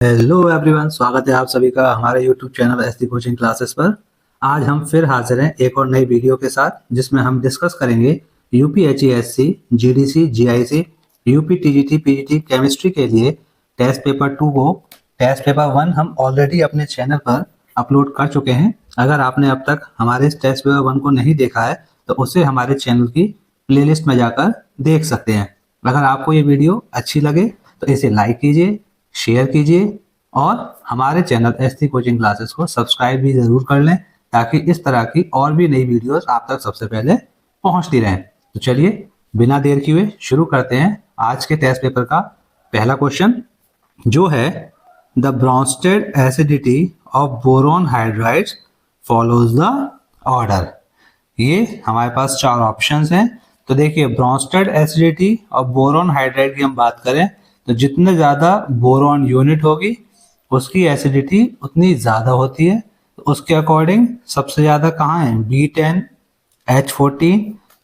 Hello everyone, स्वागत है आप सभी का हमारे YouTube channel SD coaching classes पर। आज हम फिर हाजिर हैं एक और नई वीडियो के साथ, जिसमें हम डिस्कस करेंगे UPHESC, GDC, GIC, UP TGT, PGT chemistry के लिए टेस्ट पेपर 2 को। टेस्ट पेपर 1 हम ऑलरेडी अपने चैनल पर अपलोड कर चुके हैं। अगर आपने अब तक हमारे इस टेस्ट पेपर 1 को नहीं देखा है तो उसे हमारे चैनल की प्लेलिस्ट में जाकर देख सकते हैं। अगर आपको ये वीडियो अच्छी लगे तो इसे लाइक कीजिए, शेयर कीजिए और हमारे चैनल एसटी कोचिंग क्लासेस को सब्सक्राइब भी जरूर कर लें, ताकि इस तरह की और भी नई वीडियोस आप तक सबसे पहले पहुंचती रहें। तो चलिए बिना देर किए शुरू करते हैं आज के टेस्ट पेपर का पहला क्वेश्चन, जो है the Brønsted acidity of boron hydrides follows the order. ये हमारे पास चार ऑप्शंस हैं। तो देखिए, Brønsted acidity of boron hydride की हम बात करें तो जितने ज़्यादा बोरॉन यूनिट होगी उसकी एसिडिटी उतनी ज़्यादा होती है। तो उसके अकॉर्डिंग सबसे ज़्यादा कहाँ है? B10H14,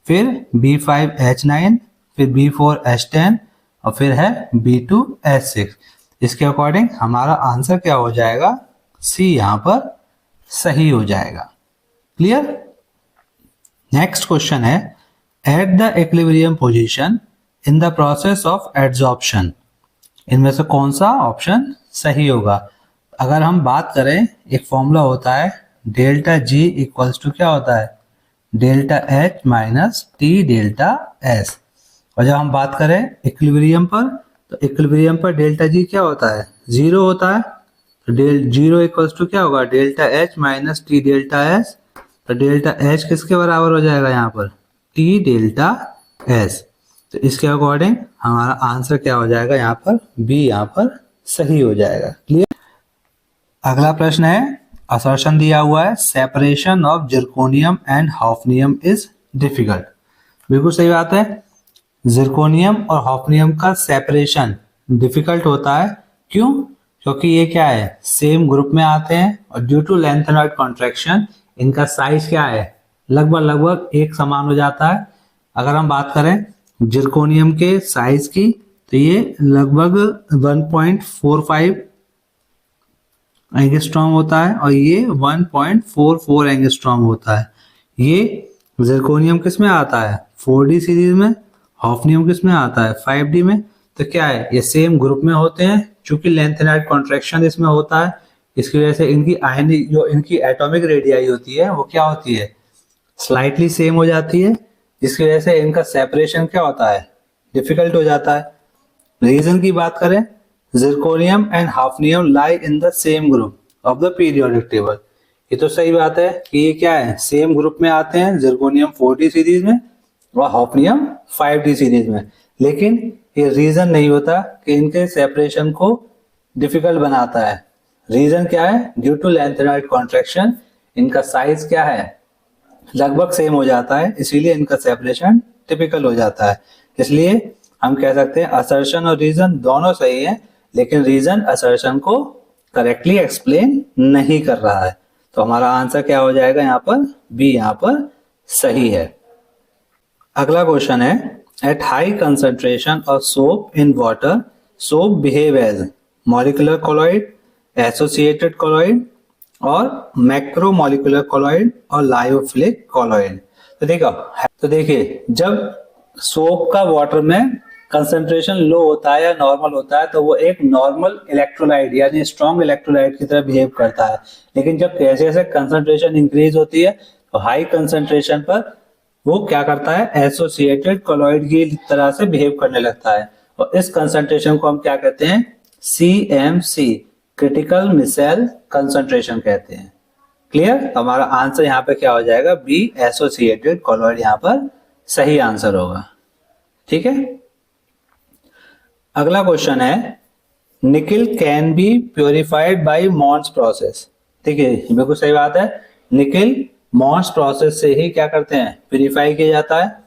फिर B5H9, फिर B4H10 और फिर है B2H6। इसके अकॉर्डिंग हमारा आंसर क्या हो जाएगा? सी यहाँ पर सही हो जाएगा। क्लियर? नेक्स्ट क्वेश्चन है, at the equilibrium position in the process of adsorption, इनमें से कौन सा ऑप्शन सही होगा? अगर हम बात करें, एक फॉर्मूला होता है डेल्टा जी इक्वल्स टू क्या होता है? Delta H minus T delta S. और जब हम बात करें इक्विलिब्रियम पर, तो इक्विलिब्रियम पर डेल्टा जी क्या होता है? जीरो होता है। तो जीरो इक्वल्स टू क्या होगा? Delta H minus T delta S. तो डेल्टा एच किसके बराबर हो जाएगा यहाँ पर? T delta S. तो इसके अकॉर्डिंग हमारा आंसर क्या हो जाएगा यहाँ पर? बी यहाँ पर सही हो जाएगा। क्लियर? अगला प्रश्न है, असर्शन दिया हुआ है separation of zirconium and hafnium is difficult. बिल्कुल सही बात है। जिरकोनियम और हॉफनियम का सेपरेशन डिफिकल्ट होता है। क्यों? क्योंकि ये क्या है? सेम ग्रुप में आते हैं और ड्यू टू लेंथेनॉइड कॉन्ट्रैक्शन इनका साइज क्या है? लगभग एक समान हो जाता है। अगर हम बात करें जिरकोनियम के साइज की, तो ये लगभग 1.45 एंगस्ट्रॉम होता है और ये 1.44 एंगस्ट्रॉम होता है। ये जिरकोनियम किस में आता है? 4D सीरीज में। हॉफनियम किस में आता है? 5D में। तो क्या है? ये सेम ग्रुप में होते हैं। चूंकि लेंथेनॉइड कॉन्ट्रैक्शन इसमें होता है, इसकी वजह से इनकी आयनिक जो इनकी एटॉमिक रेडियाई होती है वो क्या होती है? स्लाइटली सेम हो जाती है, जिसकी वजह से इनका सेपरेशन क्या होता है? डिफिकल्ट हो जाता है। रीजन की बात करें, zirconium and hafnium lie in the same group of the periodic table. ये तो सही बात है कि ये क्या है? सेम ग्रुप में आते हैं, जिरकोनियम 4D सीरीज में और हॉफनियम 5D सीरीज में। लेकिन ये रीजन नहीं होता कि इनके सेपरेशन को डिफिकल्ट बनाता है। रीजन क्या है? ड्यू टू लेंथेनॉइड कॉन्ट्रैक्शन इनका साइज क्या है? लगभग सेम हो जाता है, इसीलिए इनका सेपरेशन टिपिकल हो जाता है। इसलिए हम कह सकते हैं असर्शन और रीजन दोनों सही है, लेकिन रीजन असर्शन को करेक्टली एक्सप्लेन नहीं कर रहा है। तो हमारा आंसर क्या हो जाएगा यहाँ पर? बी यहाँ पर सही है। अगला क्वेश्चन है, at high concentration of soap in water, soap behave as molecular colloid, associated colloid और मैक्रोमोलिकुलर कोलॉइड और लायोफिलिक कोलॉइड। तो देखिए, जब सोप का वाटर में कंसंट्रेशन लो होता है या नॉर्मल होता है, तो वो एक नॉर्मल इलेक्ट्रोलाइट यानी स्ट्रॉन्ग इलेक्ट्रोलाइट की तरह बिहेव करता है। लेकिन जब जैसे जैसे कंसंट्रेशन इंक्रीज होती है, तो हाई कंसंट्रेशन पर वो क्या करता है? एसोसिएटेड कोलॉइड की तरह से बिहेव करने लगता है। और इस कंसंट्रेशन को हम क्या कहते हैं? CMC, क्रिटिकल मिसेल कंसंट्रेशन कहते हैं। क्लियर? हमारा आंसर यहाँ पे क्या हो जाएगा? बी, एसोसिएटेड कोलॉइड यहाँ पर सही आंसर होगा। ठीक है? अगला क्वेश्चन है, nickel can be purified by Mond's process. देखिए, बिल्कुल सही बात है। निकिल मॉन्स प्रोसेस से ही क्या करते हैं? प्योरीफाई किया जाता है।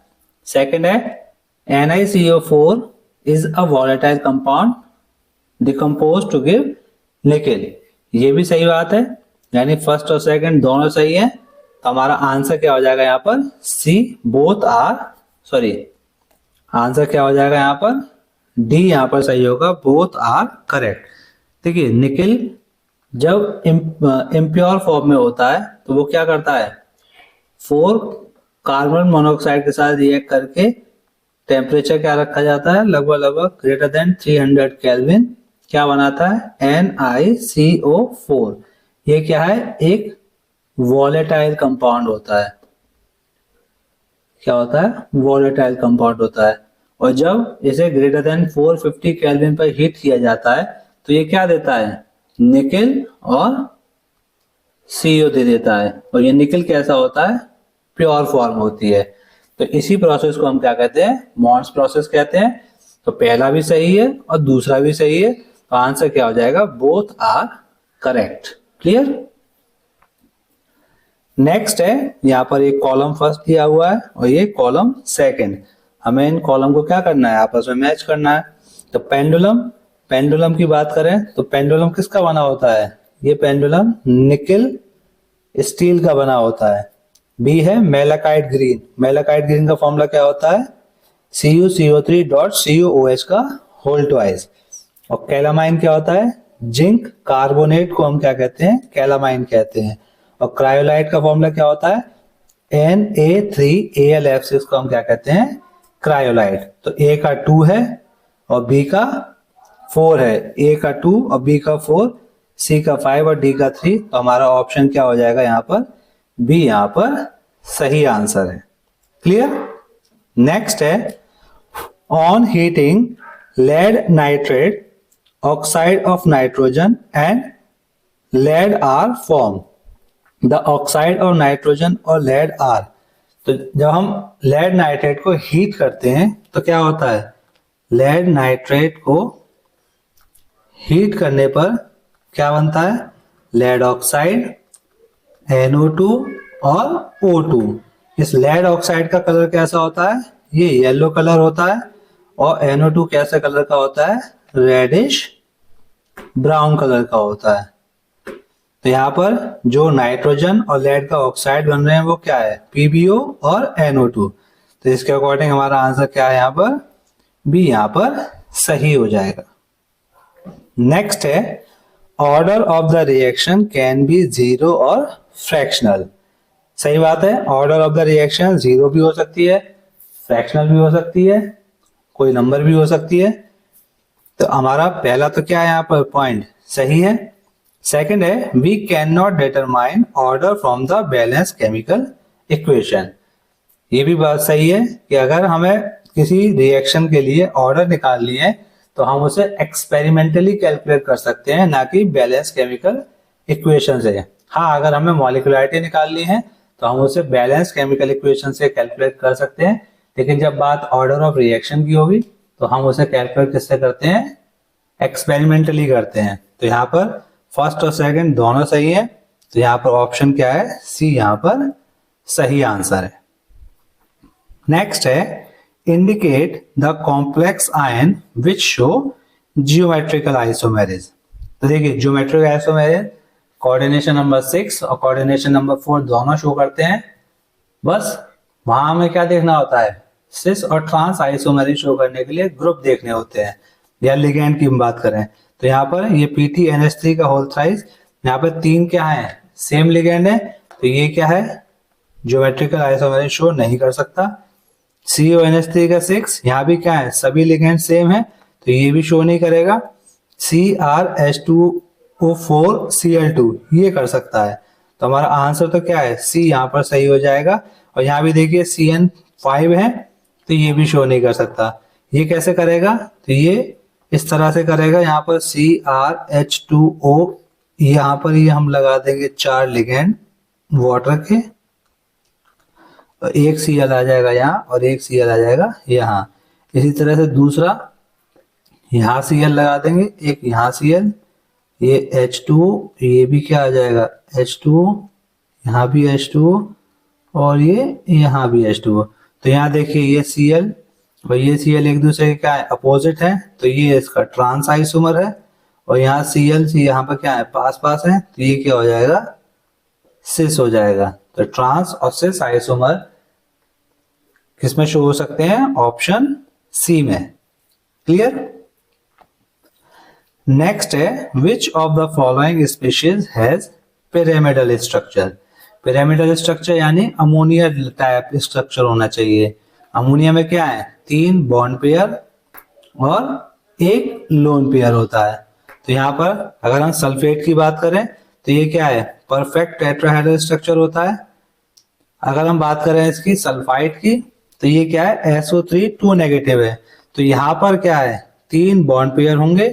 सेकंड है, NiCO4 is a volatile compound decompose to give nickel. ये भी सही बात है, यानी फर्स्ट और सेकंड दोनों सही है। तो हमारा आंसर क्या हो जाएगा यहाँ पर? सी, बोथ आर सॉरी। आंसर क्या हो जाएगा यहाँ पर? डी यहाँ पर सही होगा, बोथ आर करेक्ट। देखिए निकिल जब इम्प्योर फॉर्म में होता है तो वो क्या करता है, 4 कार्बन मोनोऑक्साइड के साथ रिएक्ट करके टेम्परेचर क्या रखा जाता है, लगभग लगभग ग्रेटर देन 300 केल्विन, क्या बनाता है, NiCO4। ये क्या है, एक वॉलेटाइल कंपाउंड होता है। क्या होता है, वॉलेटाइल कंपाउंड होता है। और जब इसे ग्रेटर देन 450 केल्विन पर हीट किया जाता है तो ये क्या देता है, निकिल और CO दे देता है। और ये निकिल कैसा होता है, प्योर फॉर्म होती है। तो इसी प्रोसेस को हम क्या कहते हैं, मॉन्स प्रोसेस कहते हैं। तो पहला भी सही है और दूसरा भी सही है, तो आंसर क्या हो जाएगा, both are correct. Clear. Next है, यहाँ पर एक कॉलम फर्स्ट दिया हुआ है और ये कॉलम सेकंड। हमें इन कॉलम को क्या करना है, आपस में मैच करना है। तो पेंडुलम की बात करें तो पेंडुलम किसका बना होता है, ये पेंडुलम निकिल स्टील का बना होता है। बी है मेलाकाइट ग्रीन। मेलाकाइट ग्रीन का फॉर्मूला क्या होता है, CuCO3.CuOH का होल ट्वाइस। और कैलामाइन क्या होता है, जिंक कार्बोनेट को हम क्या कहते हैं, कैलामाइन कहते हैं। और क्रायोलाइट का फॉर्मूला क्या होता है, Na3Al को हम क्या कहते हैं, क्रायोलाइट। तो A का 2 है और B का 4 है। A का 2 और B का 4, C का 5 और D का 3। तो हमारा ऑप्शन क्या हो जाएगा यहाँ पर, B यहाँ पर सही आंसर है। क्लियर। नेक्स्ट है, on heating lead nitrate, oxide of nitrogen and lead are form. The oxide of nitrogen और लेड आर। तो जब हम लेड नाइट्रेट को हीट करते हैं तो क्या होता है, लेड नाइट्रेट को हीट करने पर क्या बनता है, लेड ऑक्साइड, NO2 और O2। इस लेड ऑक्साइड का कलर कैसा होता है, ये येलो कलर होता है। और NO2 कैसे कलर का होता है, रेडिश ब्राउन कलर का होता है। तो यहाँ पर जो नाइट्रोजन और लेड का ऑक्साइड बन रहे हैं वो क्या है, PbO और NO2। तो इसके अकॉर्डिंग हमारा आंसर क्या है, यहाँ पर B यहाँ पर सही हो जाएगा। नेक्स्ट है, order of the reaction can be 0 और फ्रैक्शनल। सही बात है, ऑर्डर ऑफ द रिएक्शन 0 भी हो सकती है, फ्रैक्शनल भी हो सकती है, कोई नंबर भी हो सकती है। तो हमारा पहला तो क्या है यहाँ पर पॉइंट सही है। सेकंड है, we can not determine order from the balance chemical equation. ये भी बात सही है कि अगर हमें किसी रिएक्शन के लिए ऑर्डर निकालनी है तो हम उसे एक्सपेरिमेंटली कैलकुलेट कर सकते हैं, ना कि बैलेंस केमिकल इक्वेशन से। हाँ, अगर हमें मॉलिक्यूलरिटी निकालनी है तो हम उसे बैलेंस केमिकल इक्वेशन से कैलकुलेट कर सकते हैं। लेकिन जब बात ऑर्डर ऑफ रिएक्शन की होगी तो हम उसे कैलकुलेट किससे करते हैं, एक्सपेरिमेंटली करते हैं। तो यहाँ पर फर्स्ट और सेकंड दोनों सही है। तो यहाँ पर ऑप्शन क्या है, सी यहाँ पर सही आंसर है। नेक्स्ट है, indicate the complex ion which show geometrical isomerism. तो देखिए जियोमेट्रिकल आइसोमेरिज कोऑर्डिनेशन नंबर 6 और कोऑर्डिनेशन नंबर 4 दोनों शो करते हैं। बस वहां हमें क्या देखना होता है, सिस और ट्रांस आइसोमेरिज शो करने के लिए ग्रुप देखने होते हैं। या लिगेंड की हम बात करें तो यहाँ पर ये PTNH3 का होल थ्राइस, यहाँ पर 3 क्या है, सेम लिगेंड है। तो ये क्या है, ज्योमेट्रिकल आइसोमेरिज शो नहीं कर सकता। CONH3 का 6, यहाँ भी क्या है, सभी लिगेंड सेम है, तो ये भी शो नहीं करेगा। CrH2O4Cl2 ये कर सकता है। तो हमारा आंसर तो क्या है, सी यहाँ पर सही हो जाएगा। और यहाँ भी देखिए CN5 है, तो ये भी शो नहीं कर सकता। ये कैसे करेगा, तो ये इस तरह से करेगा। यहाँ पर CrH2O, यहाँ पर ये हम लगा देंगे 4 लिगेंड वाटर के, और एक Cl आ जाएगा यहाँ और एक Cl आ जाएगा यहाँ। इसी तरह से दूसरा यहाँ Cl लगा देंगे, एक यहाँ Cl, ये H2O, ये भी क्या आ जाएगा H2O, यहाँ भी H2O और ये यहाँ भी H2O। तो यहाँ देखिए ये Cl और ये Cl एक दूसरे के क्या है, अपोजिट है, तो ये इसका ट्रांस आइसोमर है। और यहाँ Cl यहाँ पर क्या है, पास पास है, तो ये क्या हो जाएगा, सिस हो जाएगा। तो ट्रांस और सिस आइसोमर किसमें शो हो सकते हैं, ऑप्शन सी में। क्लियर। नेक्स्ट है which of the following species has pyramidal structure. Pyramidal structure यानी अमोनिया टाइप स्ट्रक्चर होना चाहिए। अमोनिया में क्या है, 3 बॉन्ड पेयर और 1 लोन पेयर होता है। तो यहाँ पर अगर हम सल्फेट की बात करें तो ये क्या है, परफेक्ट टेट्राहेड्रल स्ट्रक्चर होता है। अगर हम बात करें इसकी सल्फाइड की तो ये क्या है, SO3 2 नेगेटिव है। तो यहाँ पर क्या है, 3 बॉन्ड पेयर होंगे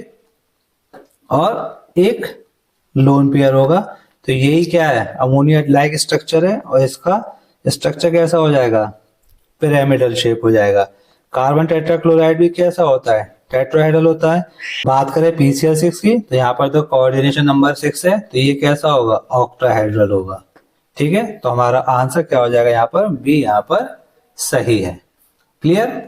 और 1 लोन पेयर होगा। तो यही क्या है, अमोनिया लाइक स्ट्रक्चर है और इसका स्ट्रक्चर कैसा हो जाएगा, पिरामिडल शेप हो जाएगा। कार्बन टेट्राक्लोराइड भी कैसा होता है, टेट्राहेड्रल होता है। बात करें PCl6 की तो यहाँ पर तो कोऑर्डिनेशन नंबर 6 है, तो ये कैसा होगा, ऑक्टाहेड्रल होगा। ठीक है, तो हमारा आंसर क्या हो जाएगा यहाँ पर, बी यहाँ पर सही है। क्लियर।